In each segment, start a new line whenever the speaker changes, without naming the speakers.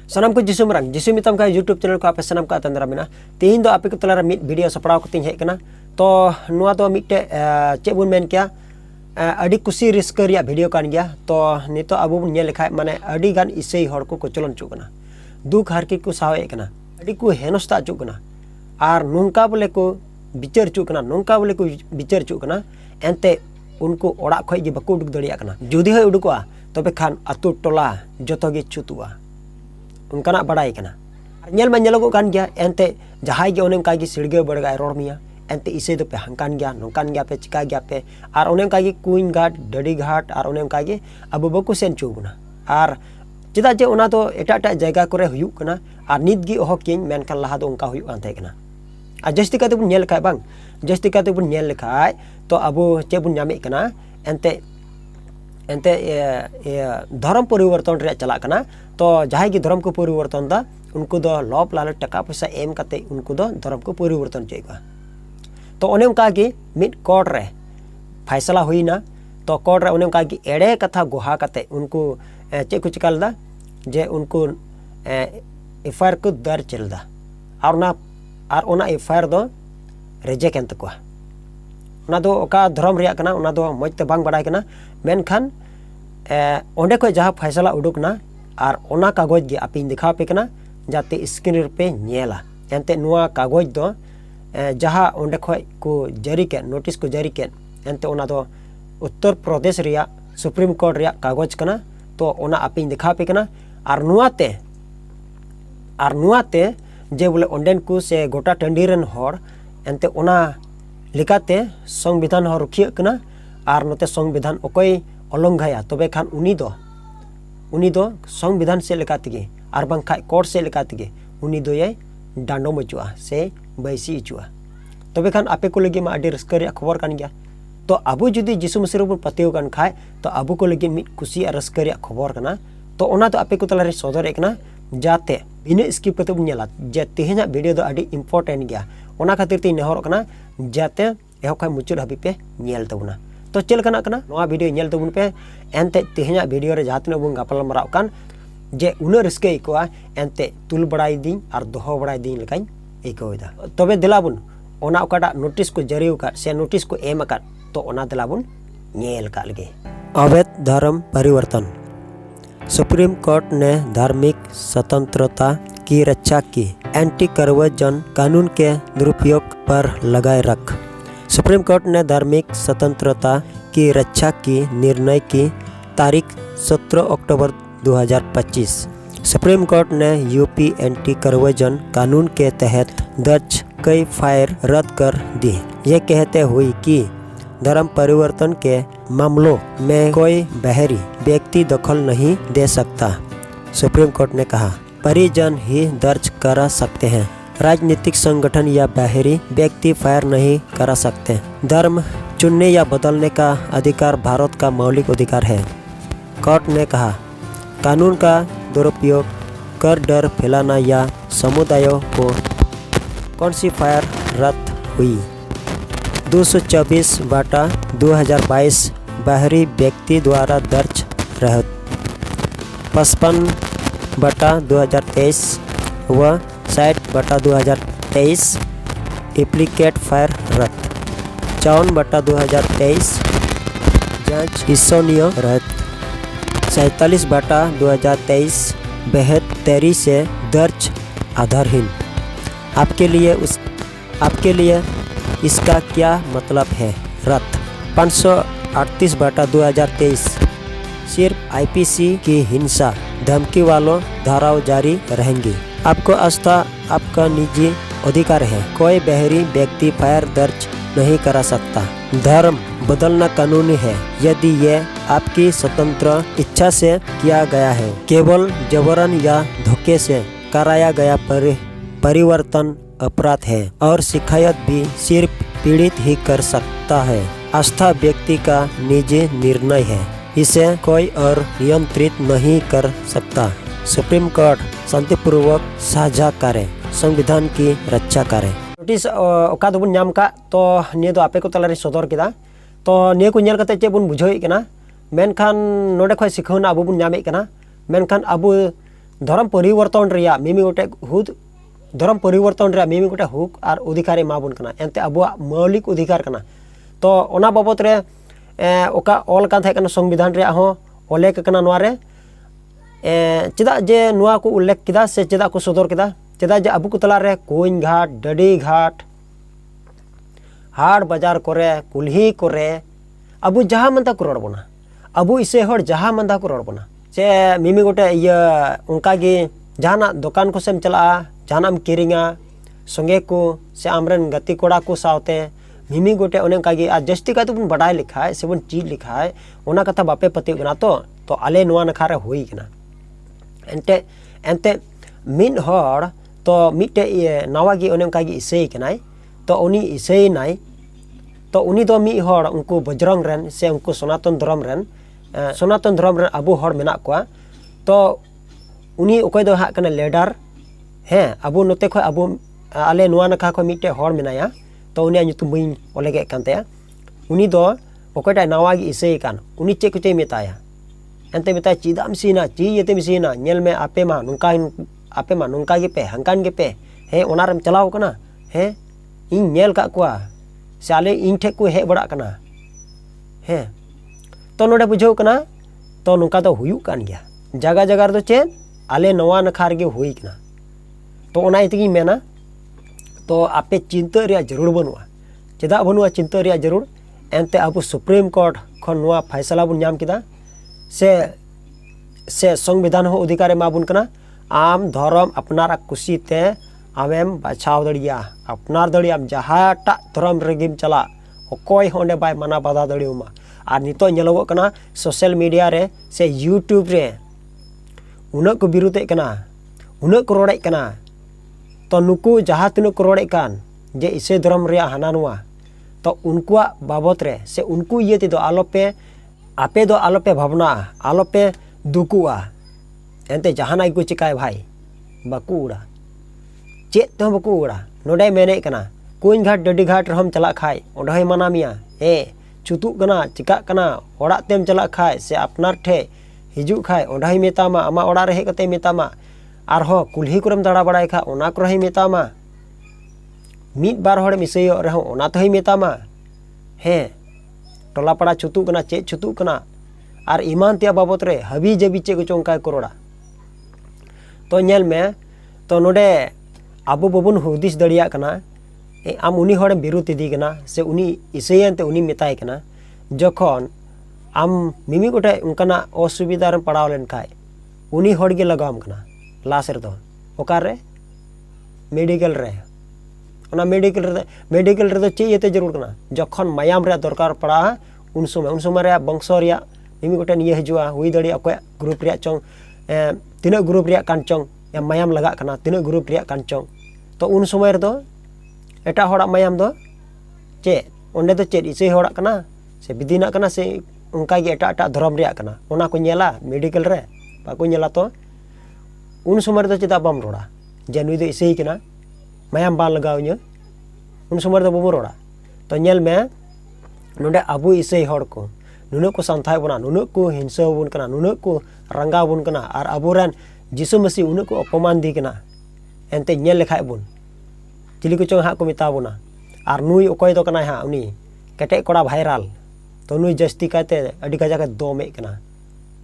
सनाम को जिसु मरंग जिसु मितम का यूट्यूब चैनल को आपे सनाम का तंद्रा मेना तेहिन दो आपे को तलारा मिट वीडियो सपड़ाव कतिन हेज कना तो नुआ दो मिटे चेक बुन मेन किया अड़ी कुसी रिस्क रिया वीडियो कान गया तो नितो अबो बुन नेल लेखाय माने अड़ी गान इसई हड़ को कोचलन चु कना दुख हारकी को सावे कना अड़ी को हेनस्ता चु कना आर नोंका बोले को बिचार चु कना नोंका बोले को बिचार चु कना एनते उनको ओड़ा खय गे बको उडुक दड़िया कना जुदी होय उडुकोआ तबे खान अतु टोला जतो गे छुतुआ उनकाना बड़ाई कना नेल में नेलोगो कान गया एनते जहाय गे ओनेम कागी सिड़गे बड़गाय रोड मिया एनते इसे दो पे हंकान गया नोकान गया पे चिका गया पे आर ओनेम कागी कुइन घाट डडी घाट आर ओनेम कागी अबो बको सेन चुगुना आर चिदा जे ओना तो एटा एटा जगह करे हुयुक कना आर नित गी ओहो किन मेनखान लहा दो उनका हुयुक कान थाय कना आ जस्ती काते बुन नेल खाय बांग जस्ती काते बुन नेल लेखाय तो अबो चे बुन नामे कना एनते धर्म परिवर्तन रे चला कना तो जहां की धर्म को परिवर्तन दा उनको दो लोभ लालच टका पैसा एम कते उनको दो धर्म को परिवर्तन चेगा तो ओने उनका की मिड कोर्ट रे फैसला हुईना तो कोर्ट रे ओने उनका की एड़े कथा गुहा कते उनको चे को चिका लदा जे उनको एफआईआर को दर्ज चलदा और ओना एफआईआर दो रिजेक्ट एन तकोआ ओना दो ओका धर्म रिया कना ओना दो मजते बांग बड़ाय कना मेनखान ओंडे को जहाँ फैसला उडुकना और ओना कागज गे आपे दिखा पे कना जाते स्क्रीन पे नेला एनते नुआ कागज दो जहाँ ओंडे खय को जारी के नोटिस को जारी के एनते ओना दो उत्तर प्रदेश रिया सुप्रीम कोर्ट रिया कागज कना तो ओना आपे दिखा पे कना और नुआते जे बोले ओंडेन को से गोटा टंडीरन हर एनते ओना लिकाते संविधान हो रुखिया कना और नोते संविधान ओकोय अलंघाया तबे खान उनी दो संविधान से लेकाते और बांखाय कोर्ट से लेकाते उनी दो ये डांडो मचुआ से बैसी इचुआ तबे खान आपे को लगे मा आडी रस्क रिया खबर कान गया तो अबो जुदी जिसु मसीह बन पतेव कान खाय तो अबो को लगे मिट खुशी और रस्क रिया खबर कना तो ओना तो आपे को तलारे सदर एकना जाते बिना स्किप कते बन नेला जे तेहेना वीडियो दो आडी इम्पोर्टेंट गया ओना खातिर ते नेहर कना जाते एहो खाय मुचुर हाबी पे नेल तबना तो चल कना कना नोआ वीडियो नेल तबुन पे एनते तेहेना वीडियो रे जहां तने बन गापल मराव कान जे उना रिस्के इकोआ एनते तुल बड़ाई दिन और दोहो बड़ाई दिन लेकाई इकोदा तबे दिलाबुन ओना ओकाटा नोटिस को जारी उका से नोटिस को एम अका तो ओना दिलाबुन नेल का लगे अवैध धर्म परिवर्तन सुप्रीम कोर्ट ने धार्मिक स्वतंत्रता की रक्षा की एंटी कन्वर्जन कानून के दुरुपयोग पर लगाए रख सुप्रीम कोर्ट ने धार्मिक स्वतंत्रता की रक्षा की निर्णय की तारीख 17 अक्टूबर 2025 सुप्रीम कोर्ट ने यूपी एंटी कन्वर्जन कानून के तहत दर्ज कई फायर रद्द कर दी ये कहते हुए कि धर्म परिवर्तन के मामलों में कोई बाहरी व्यक्ति दखल नहीं दे सकता सुप्रीम कोर्ट ने कहा परिजन ही दर्ज करा सकते हैं राजनीतिक संगठन या बाहरी व्यक्ति फायर नहीं करा सकते धर्म चुनने या बदलने का अधिकार भारत का मौलिक अधिकार है कोर्ट ने कहा कानून का दुरुपयोग कर डर फैलाना या समुदायों को कौन सी फायर रद्द हुई 224/2022 बाहरी व्यक्ति द्वारा दर्ज रह 55/2023 व 60/2023 एप्लीकेट फायर रद्द 54/2023 जांच ईसोनियो रद्द 47/2023 बेहतरी से दर्ज आधारहीन आपके लिए इसका क्या मतलब है रद्द 538/2023 सिर्फ आईपीसी की हिंसा धमकी वालों धाराओं जारी रहेंगी आपको आस्था आपका निजी अधिकार है कोई बाहरी व्यक्ति फायर दर्ज नहीं करा सकता धर्म बदलना कानूनी है यदि ये आपकी स्वतंत्र इच्छा से किया गया है केवल जबरन या धोखे से कराया गया परिवर्तन अपराध है और शिकायत भी सिर्फ पीड़ित ही कर सकता है आस्था व्यक्ति का निजी निर्णय है इसे कोई और नियंत्रित नहीं कर सकता सुप्रीम कोर्ट शांतिपूर्वक साझा करे संविधान की रक्षा करे नोटिस ओका दोबन नाम का तो निये दो आपे को तलारे सदर केदा तो निये को नेल कते चे बुन बुझाई कना मेनखान नोडे खय सिखावना अबो बुन नामे कना मेनखान अबो धर्म परिवर्तन रिया मिमी गोटे हुद धर्म परिवर्तन रिया मिमी गोटे हुक और अधिकार एमाबन कना एनते अबुआ मौलिक अधिकार कना तो ओना बाबत रे ओका ऑल कान थाहे कना संविधान रे हो उल्लेख कना नोआ रे चेदा जे नोआ को उल्लेख किदा से चेदा को सदर किदा चेदा जे अबु को तला रे कुंज घाट डडी घाट हाट बाजार करे कुल्ही करे अबु जहाँ मनता को रोड बना अबु इसे हर जहाँ मनता को रोड बना से मिमी गोटे ये उनका गे जहाना दुकान को सेम चला जहाना किरिंगा संगे को से आमरन गति कोड़ा को सावते मिमी गोटे उन्हें का गे आज जस्ती का तो बन बढ़ाई लिखा है से बन चीज लिखा है उना कथा बापे पति बना तो आले नुआ नखारे हुई कना एंते एंते मिन हर तो मिटे ये नवा गे उन्हें का गे इसे कनाई तो उनी इसे नाई तो उनी दो मी हर उनको बजरंग रन से उनको सनातन धर्म रन अबु हर मेना को तो उनी ओकय दो हा कना लीडर हैं अबु नोते खो अबु आले नुआ नखा खो मिटे हर मेनाया तो उनी nyutum बइन ओलेगे कानते उनी दो ओकयटा नवा गी इसे कान उनी चे कुचे मेताया एंते मेता चिदाम सीना ची येते मिसीना नेल में आपे मा नुंका गे पे हंकान गे पे हे ओनारम चलाव कना हे इन नेल का कुआ से आले इन ठे को हे बड़ा कना हे तो नोडे बुझाव कना तो नुका तो हुयु कान गया जगह जगह तो चे आले नवा नखार गे हुई कना तो ओना इतगी मेना तो आपे चिंता रिया जरूर बनुआ चेदा बनुआ चिंता रिया जरूर एनते अबु सुप्रीम कोर्ट खन नुआ फैसला बुन नाम किदा से संविधान हो अधिकार माबुन कना आम धर्म अपनार कुशीते आमेम बाछाव दड़िया अपनार दड़ियाम जहाटा धर्म रेगिम चला अकोय होंडे बाय मना बाधा दड़ियुमा और नितो नेलोगो कना सोशल मीडिया रे से यूट्यूब रे उना को बिरुते कना उना को रोड़े कना तो नुकु जहाँ तीन को रोड़े कान जे इसे धर्म रे हाना नुआ तो उनकुआ बाबत रे से उनको ये तो आलोपे आपे दो आलोपे भावना आलोपे दुकुआ एनते जहाना को चिकाय भाई बाकू उड़ा चेत तो बाकू उड़ा नोडे मेने कना कुंज घाट डडी घाट रहम चला खाय ओंडे मना मिया ए चुतु कना चिका कना ओड़ा तेम चला खाय से अपनार ठे हिजु खाय ओंडे मेतामा आमा ओड़ा रे कते मेतामा आर हो कुल्ही करम दाड़ा बड़ाय खा ओना को रही मेतामा मिद बार हड़ मिसयो रहो ओना तो ही मेतामा हे टोला पड़ा चुतु कना चे चुतु कना और ईमान त्या बाबत रे हबी जबी चे को चोंका करोड़ा तो नेल में तो नोडे आबो बबुन हुदिस दड़िया कना आम उनी हड़ बिरुत इदी कना से उनी इसेयनते उनी मेताय कना जखन आम मिमी गोटे उनकाना असुविधा रे पड़ाव लेन खाय उनी हड़ गे लगाम कना लाश रे दो ओकारे मेडिकल रे ओना मेडिकल रे चे येते जरूर कना जखन मायाम रे दरकार पड़ा उन समय रे बंश रे मिमी गोटे निये हजुआ हुई दड़ी अकोय ग्रुप रे चोंग तिना ग्रुप रे कान चोंग या मायाम लगा कना तिना ग्रुप रे कान चोंग तो उन समय रे दो एटा होड़ा मायाम दो चे ओंडे दो चे इसे होड़ा कना से बिदिना कना से उनका गे एटा धर्म रे कना ओना को नेला मेडिकल रे बाको नेला तो उन समय रे चेदा बाम रोड़ा जे नुई दो इसे कना मायाम बान लगावኛ उन समय रे बबो रोड़ा तो नेल में नोडे अबु इसे हड़ को नुनु को संथाय बना नुनु को हिंसा बन कना नुनु को रंगा बन कना और अबुरन जिसु मसीह उनु को अपमान दी कना एनते नेल लेखाय बन चिली को चोंग हा को मिता बना और नुई ओकय दो कना हा उनी केटे कोड़ा वायरल तो नुई जस्ती काते अडी गजा दोमे कना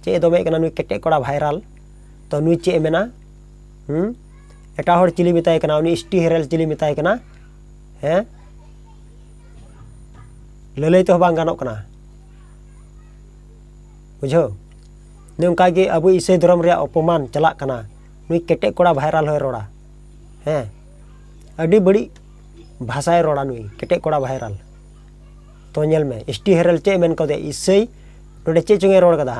चे दोमे कना नुई केटे कोड़ा वायरल तो नुई चे मेना एटा हड़ चिली मिताय कना उनी स्टी हेरल चिली मिताय कना हैं ललई तो बांग गानों कना बुझो नोंका गे अबु इसे धर्म रे अपमान चला कना नुई केटे कोड़ा वायरल हो रोड़ा हैं अडी बड़ी भाषाए रोड़ा नुई केटे कोड़ा वायरल तो नेल में स्टी हेरल चे मेन कदे इसे नोडे चे चुंगे रोड़ कदा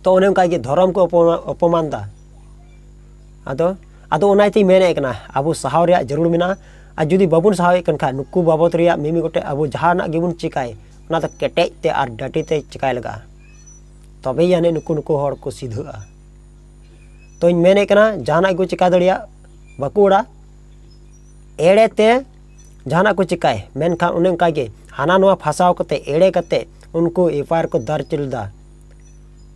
तो ओने उनका गे धर्म को अपमान दा आदो ओनाइती मेने कना अबु सहाव रे जरूर मेना आ जुदी बाबुन सहावे कन खा नुकु बाबत रे मिमी गोटे अबु जहाना गेबुन चिकाय ओना तो केटेज ते आर डटी ते चिकाय लगा तबे याने नुकु हड़ को सीधा तो इन मेने कना जहाना को चिका दड़िया बाकुड़ा एड़े ते जहाना को चिकाय मेनखान उन्हें उनका गे हाना नुआ फसाव कते एड़े कते उनको एफआईआर को दर्ज चलदा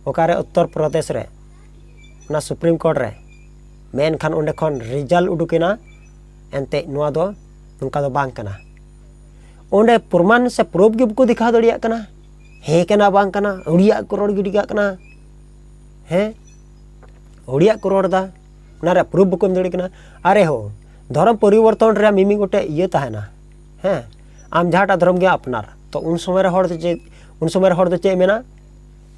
ओकारे उत्तर प्रदेश रे ना सुप्रीम कोर्ट रे मेनखान ओंडे खन रिजल्ट उडुकेना एनते नोआ दो नुंका दो बांग कना ओंडे प्रमाण से प्रूफ गे बको दिखा दड़िया कना हे कना बांग कना उड़िया को रोड गिडिगा कना हे उड़िया को रोड दा ना रे प्रूफ बको दड़ी कना अरे हो धर्म परिवर्तन रे मिमी गोटे ये ताहेना हे आम जहाटा धर्म गे अपनार तो उन समय रे हर दो चे मेना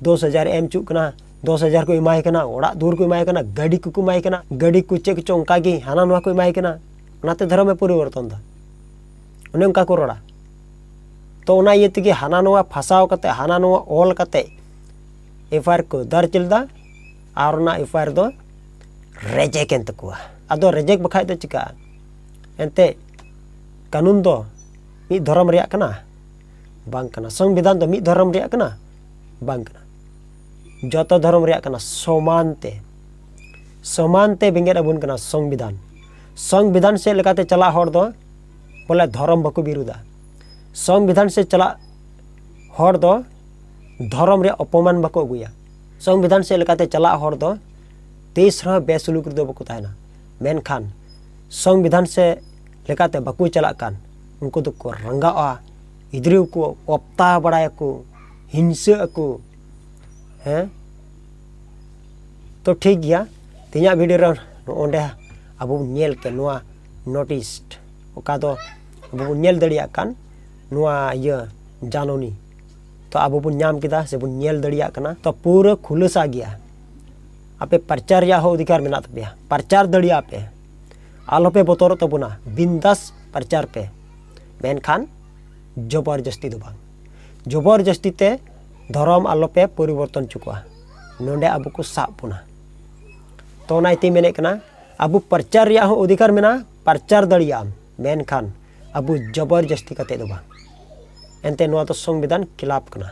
10,000 एम चुक कना 10,000 को इमाय कना ओड़ा दूर को इमाय कना गाड़ी को इमाय कना गाड़ी को चेक चो उनका गे हाना नोआ को इमाय कना उनाते धर्म में परिवर्तन दा उन्हें उनका को रोड़ा तो उना ये तगे हाना नोआ फसाव कते हाना नोआ ऑल कते एफआईआर को दर्ज चलदा और ना एफआईआर दो रेजेक एन तकुआ अदो रेजेक बखाय दो चिका एनते कानून दो मी धर्म रिया कना बांग कना संविधान दो मी धर्म रिया कना बांग कना जतो धर्म रिया कना समानते बेंगेर अबुन कना संविधान से लेकाते चला हर दो बोले धर्म बको बिरुदा संविधान से चला हर दो धर्म रे अपमान बको अगुया संविधान से लेकाते चला हर दो देश रह बेसुलुक दो बको ताहेना मेनखान संविधान से लेकाते बको चला कान उनको तो को रंगाआ इद्रिव को opta बड़ाया को हिंसा को हैं तो ठीक गया तिया वीडियो रे ओंडे अबो नेल के नोआ नोटिस्ड ओका दो अबो नेल दड़िया कान नोआ ये जानोनी तो अबो बुन नाम किदा से बुन नेल दड़िया कना तो पूरा खुलसा गया आपे प्रचार या हो अधिकार मेना तपया प्रचार दड़िया पे आलोपे बोतोर तो बुना बिंदास प्रचार पे मेनखान जबरदस्ती दो बांग जबरदस्ती ते धर्म आलोपे परिवर्तन चुकवा नोंडे अबो को साब पुना तो नाइती मेने कना अबो प्रचार या हो अधिकार मेना प्रचार दड़िया मेनखान अबो जबरदस्ती कते दो बांग एनते नोआ तो संविधान खिलाफ कना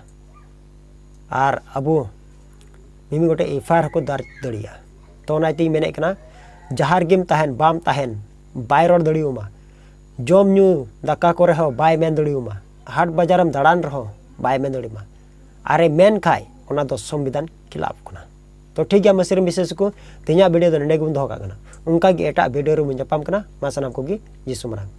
आर अबो मिमी गोटे एफआईआर को दर्ज दड़िया तो नाइती मेने कना जहार गेम ताहेन बाम ताहेन बाय रोड दड़ियोमा जम न्यू दाका करे हो बाय मेन दड़ियोमा हाट बाजारम दाड़ान रहो बाय मेन दड़िमा अरे मेन खाय ओना दो संविधान खिलाफ कना तो ठीक गया मसरे विशेष को तिया वीडियो दो नेगे बुन दोका कना उनका गे एटा वीडियो रे मुन जपाम कना मा सनाम को गी जिसु मरांग।